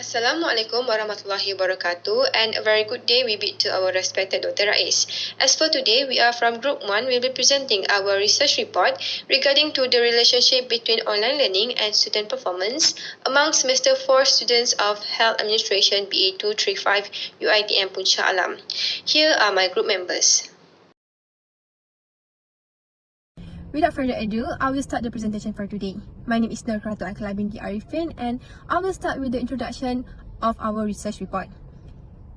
Assalamualaikum warahmatullahi wabarakatuh, and a very good day we bid to our respected Dr. Rais. As for today, we are from Group 1. We'll be presenting our research report regarding to the relationship between online learning and student performance among Semester 4 students of Health Administration BA2355 UiTM Puncak Alam. Here are my group members. Without further ado, I will start the presentation for today. My name is QURRATU AQILAH binti ARIFFIN, and I will start with the introduction of our research report.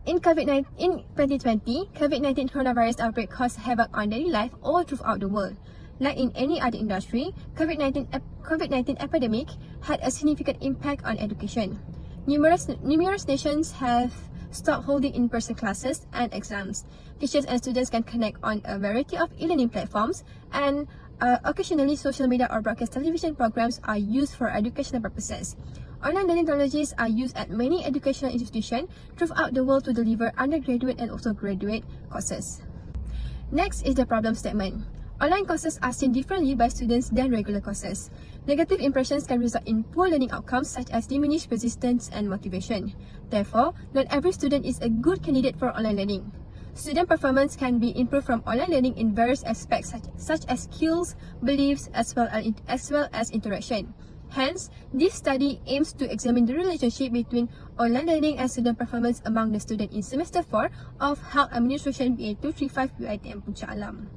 In 2020, COVID-19 coronavirus outbreak caused havoc on daily life all throughout the world. Like in any other industry, COVID-19 epidemic had a significant impact on education. Numerous nations have stopped holding in-person classes and exams. Teachers and students can connect on a variety of e-learning platforms, and occasionally social media or broadcast television programs are used for educational purposes. Online learning technologies are used at many educational institutions throughout the world to deliver undergraduate and also graduate courses. Next is the problem statement. Online courses are seen differently by students than regular courses. Negative impressions can result in poor learning outcomes such as diminished persistence and motivation. Therefore, not every student is a good candidate for online learning. Student performance can be improved from online learning in various aspects such as skills, beliefs, as well as interaction. Hence, this study aims to examine the relationship between online learning and student performance among the students in Semester 4 of Health Administration BA2355 UiTM Puncak Alam.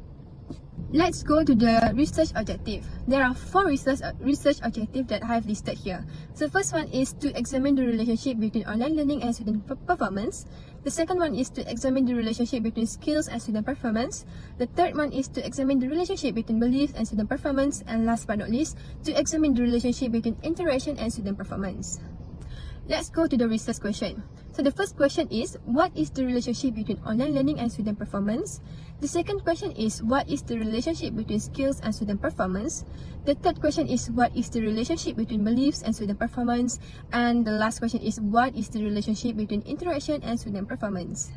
Let's go to the research objective. There are 4 research objectives that I have listed here. So first one is to examine the relationship between online learning and student performance. The second one is to examine the relationship between skills and student performance. The third one is to examine the relationship between beliefs and student performance. And last but not least, to examine the relationship between interaction and student performance. Let's go to the research question. So the first question is, what is the relationship between online learning and student performance? The second question is, what is the relationship between skills and student performance? The third question is, what is the relationship between beliefs and student performance? And the last question is, what is the relationship between interaction and student performance?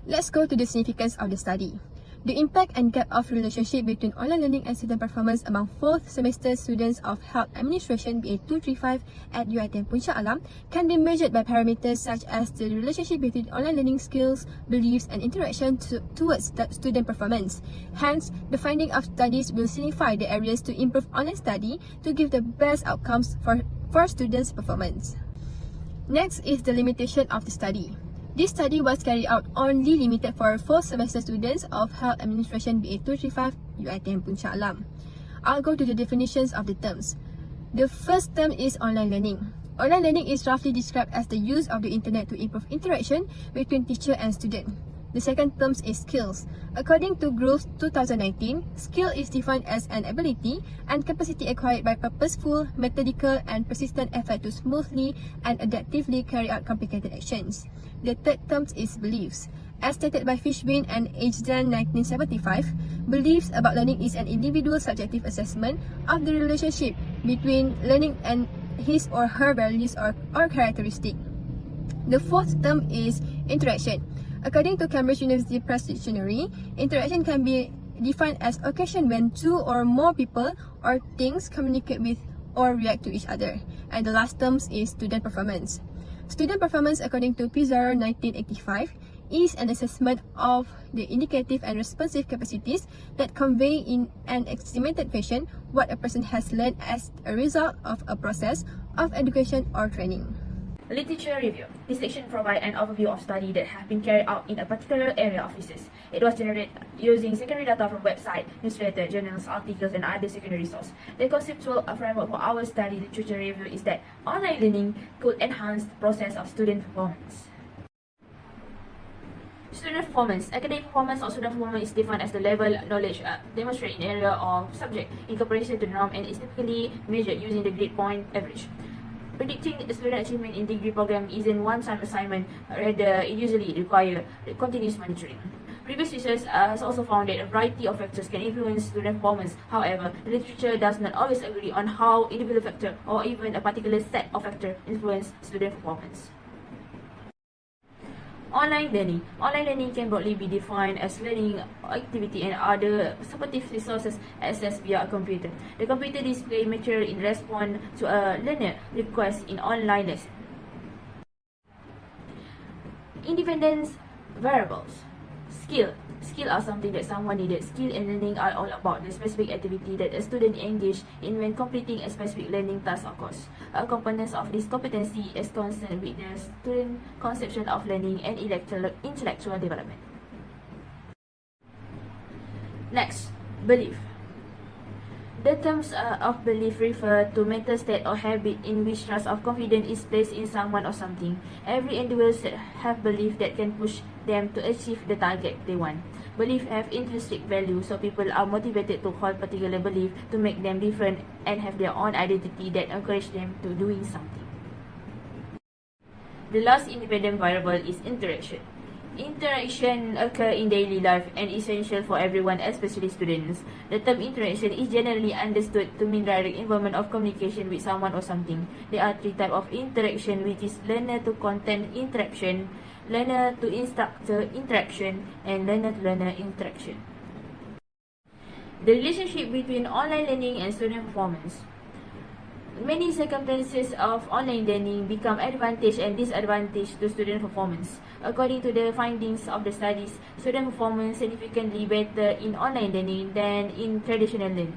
Let's go to the significance of the study. The impact and gap of relationship between online learning and student performance among 4th semester students of Health Administration BA235 at UiTM Puncak Alam can be measured by parameters such as the relationship between online learning skills, beliefs, and interaction towards student performance. Hence, the finding of studies will signify the areas to improve online study to give the best outcomes for students' performance. Next is the limitation of the study. This study was carried out only limited for 4th semester students of Health Administration BA235 UiTM Puncak Alam. I'll go to the definitions of the terms. The first term is online learning. Online learning is roughly described as the use of the internet to improve interaction between teacher and student. The second term is skills. According to Grove 2019, skill is defined as an ability and capacity acquired by purposeful, methodical, and persistent effort to smoothly and adaptively carry out complicated actions. The third term is beliefs. As stated by Fishbein and Ajdan 1975, beliefs about learning is an individual subjective assessment of the relationship between learning and his or her values or characteristic. The fourth term is interaction. According to Cambridge University Press Dictionary, interaction can be defined as occasion when two or more people or things communicate with or react to each other. And the last term is student performance. Student performance, according to Pizarro 1985, is an assessment of the indicative and responsive capacities that convey in an estimated fashion what a person has learned as a result of a process of education or training. Literature review. This section provides an overview of studies that have been carried out in a particular area of research. It was generated using secondary data from websites, newsletters, journals, articles, and other secondary sources. The conceptual framework for our study literature review is that online learning could enhance the process of student performance. Student performance. Academic performance or student performance is defined as the level of knowledge demonstrated in area or subject in comparison to the norm and is typically measured using the grade point average. Predicting student achievement in degree program isn't one-time assignment, rather it usually requires continuous monitoring. Previous research has also found that a variety of factors can influence student performance. However, the literature does not always agree on how individual factor or even a particular set of factors influence student performance. Online learning. Online learning can broadly be defined as learning activity and other supportive resources accessed via a computer. The computer displays material in response to a learner request in online lesson. Independence variables. Skill. Skill are something that someone needed. Skill and learning are all about the specific activity that a student engaged in when completing a specific learning task or course. A component of this competency is concerned with the student conception of learning and intellectual development. Next, belief. The terms of belief refer to mental state or habit in which trust or confidence is placed in someone or something. Every individual have belief that can push them to achieve the target they want. Belief have intrinsic value, so people are motivated to hold particular belief to make them different and have their own identity that encourage them to doing something. The last independent variable is interaction. Interaction occur in daily life and essential for everyone, especially students. The term interaction is generally understood to mean direct involvement of communication with someone or something. There are three types of interaction, which is learner to content interaction, learner to instructor interaction, and learner to learner interaction. The relationship between online learning and student performance. Many circumstances of online learning become advantage and disadvantage to student performance. According to the findings of the studies, student performance significantly better in online learning than in traditional learning.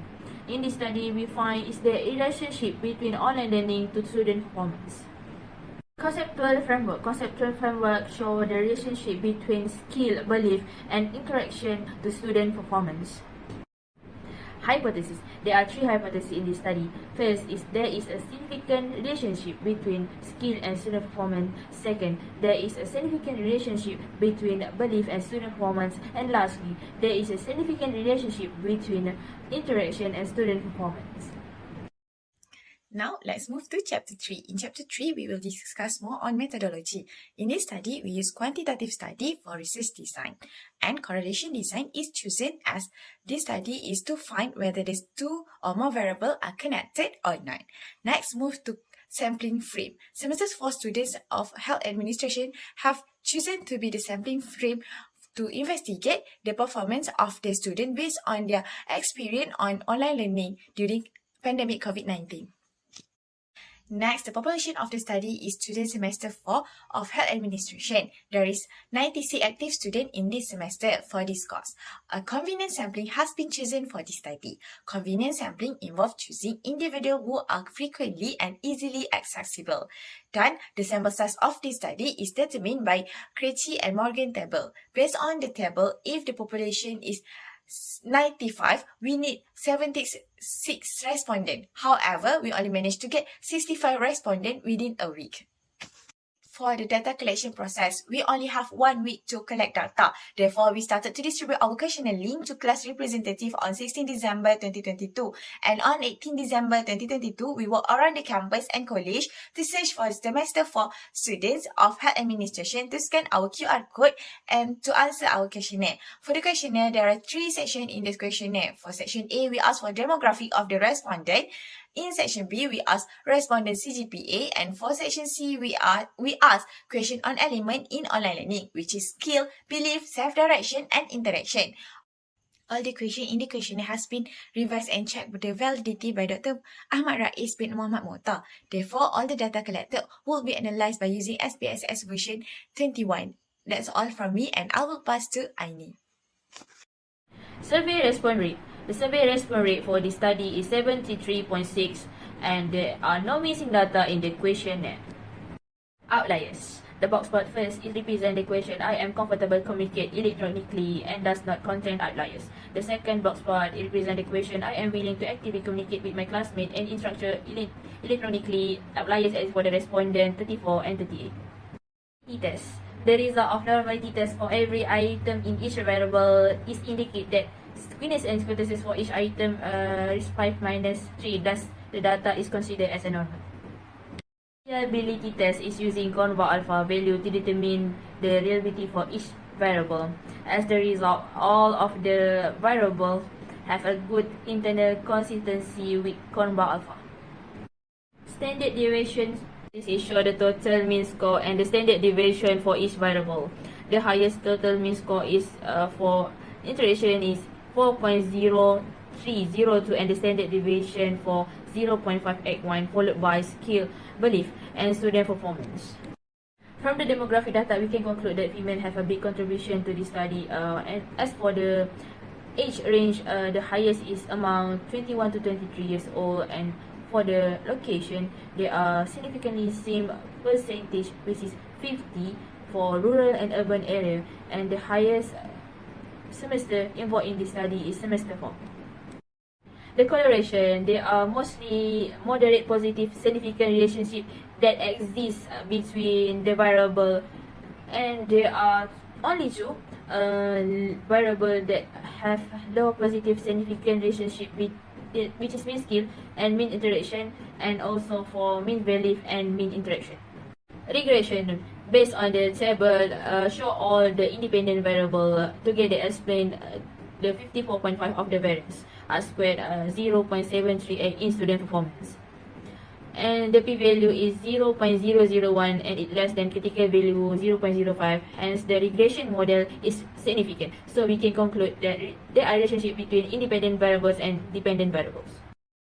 In this study, we find is the relationship between online learning to student performance. Conceptual framework. Conceptual framework show the relationship between skill, belief, and interaction to student performance. Hypothesis. There are three hypotheses in this study. First is there is a significant relationship between skill and student performance. Second, there is a significant relationship between belief and student performance. And lastly, there is a significant relationship between interaction and student performance. Now, let's move to Chapter 3. In Chapter 3, we will discuss more on methodology. In this study, we use quantitative study for research design. And correlation design is chosen as this study is to find whether these two or more variables are connected or not. Next, move to sampling frame. Semester 4 students of health administration have chosen to be the sampling frame to investigate the performance of the student based on their experience on online learning during pandemic COVID-19. Next, the population of the study is student semester 4 of health administration. There is 96 active students in this semester for this course. A convenient sampling has been chosen for this study. Convenient sampling involves choosing individuals who are frequently and easily accessible. Then, the sample size of this study is determined by Krejci and Morgan table. Based on the table, if the population is 95, we need 76 respondents. However, we only managed to get 65 respondents within a week. For the data collection process, we only have 1 week to collect data. Therefore, we started to distribute our questionnaire link to class representative on 16 December 2022. And on 18 December 2022, we walked around the campus and college to search for semester 4 students of health administration to scan our QR code and to answer our questionnaire. For the questionnaire, there are 3 sections in this questionnaire. For section A, we ask for demographic of the respondent. In section B, we ask respondent CGPA, and for section C, we ask question on element in online learning, which is skill, belief, self-direction, and interaction. All the question in the questionnaire has been revised and checked with the validity by Dr. Ahmad Rais bin Muhammad Mokhtar. Therefore, all the data collected will be analysed by using SPSS version 21. That's all from me, and I will pass to AINI. Survey response rate. The survey response rate for this study is 73.6 and there are no missing data in the questionnaire. Outliers. The box plot first is represent the question I am comfortable communicate electronically and does not contain outliers. The second box plot represent the question I am willing to actively communicate with my classmate and instructor electronically. Outliers is for the respondent 34 and 38. T-test. The result of normality test for every item in each variable is indicate that squeeness and scoliosis for each item is 5 minus 3, thus the data is considered as a normal. Reliability test is using conva alpha value to determine the reliability for each variable. As the result, all of the variables have a good internal consistency with conva alpha. Standard deviation is show the total mean score and the standard deviation for each variable. The highest total mean score is for interaction is 4.0302 and the standard deviation for 0.581, followed by skill, belief, and student performance. From the demographic data, we can conclude that females have a big contribution to this study. And as for the age range, the highest is among 21 to 23 years old, and for the location, there are significantly same percentage, which is 50 for rural and urban area, and the highest semester involved in this study is semester 4. The correlation, there are mostly moderate positive significant relationship that exists between the variable, and there are only two variable that have low positive significant relationship with which is mean skill and mean interaction, and also for mean belief and mean interaction. Regression based on the table show all the independent variable together explain the 54.5 of the variance are squared 0.738 in student performance. And the p-value is 0.001 and it less than critical value 0.05. Hence, the regression model is significant. So we can conclude that there are relationship between independent variables and dependent variables.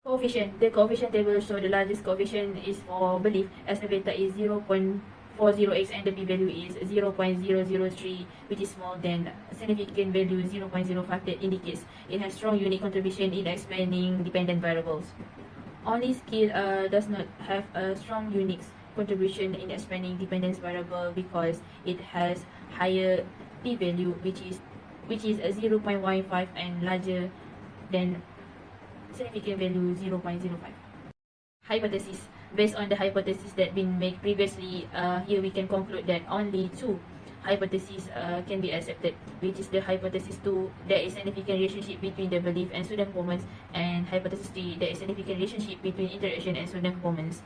Coefficient. The coefficient table shows the largest coefficient is for belief as the beta is 0.40x and the p-value is 0.003, which is more than significant value 0.05 that indicates it has strong unique contribution in explaining dependent variables. Only skill does not have a strong unique contribution in explaining dependence variable because it has higher p-value, which is a 0.15 and larger than significant value 0.05. Hypothesis. Based on the hypothesis that been made previously, here we can conclude that only two hypotheses can be accepted, which is the hypothesis 2, there is significant relationship between the belief and student performance, and hypothesis 3, there is significant relationship between interaction and student performance.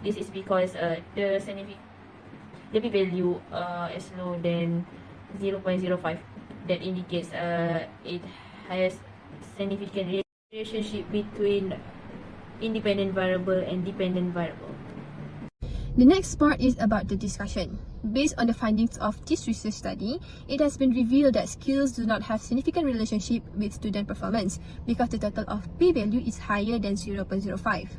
This is because the p-value is lower than 0.05 that indicates it has significant relationship between independent variable and dependent variable. The next part is about the discussion. Based on the findings of this research study, it has been revealed that skills do not have significant relationship with student performance because the total of p-value is higher than 0.05.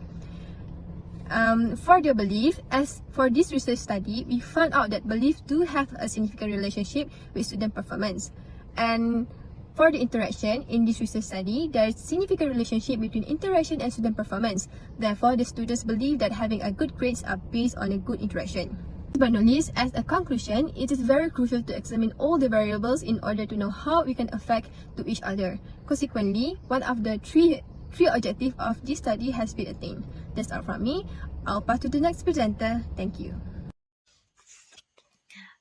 For the belief, as for this research study, we found out that belief do have a significant relationship with student performance. And for the interaction, in this research study, there is significant relationship between interaction and student performance. Therefore, the students believe that having a good grades are based on a good interaction. But not least, as a conclusion, it is very crucial to examine all the variables in order to know how we can affect to each other. Consequently, one of the three objectives of this study has been attained. That's all from me. I'll pass to the next presenter. Thank you.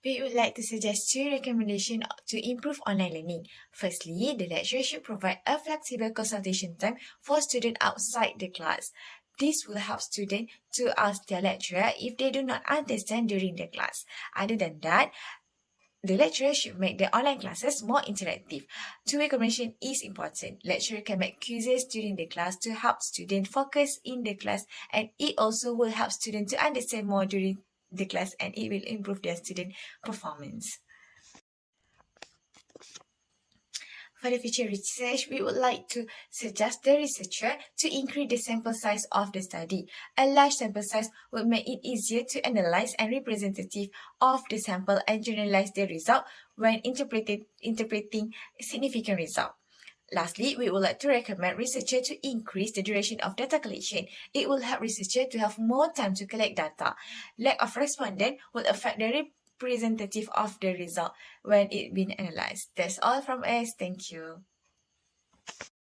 We would like to suggest 2 recommendations to improve online learning. Firstly, the lecturer should provide a flexible consultation time for students outside the class. This will help students to ask their lecturer if they do not understand during the class. Other than that, the lecturer should make the online classes more interactive. 2-way coordination is important. Lecturer can make quizzes during the class to help students focus in the class, and it also will help students to understand more during the class, and it will improve their student performance. For the future research, we would like to suggest the researcher to increase the sample size of the study. A large sample size would make it easier to analyze and representative of the sample and generalize the result when interpreting significant result. Lastly, we would like to recommend researchers to increase the duration of data collection. It will help researchers to have more time to collect data. Lack of respondent will affect the representative of the result when it been analyzed. That's all from us. Thank you.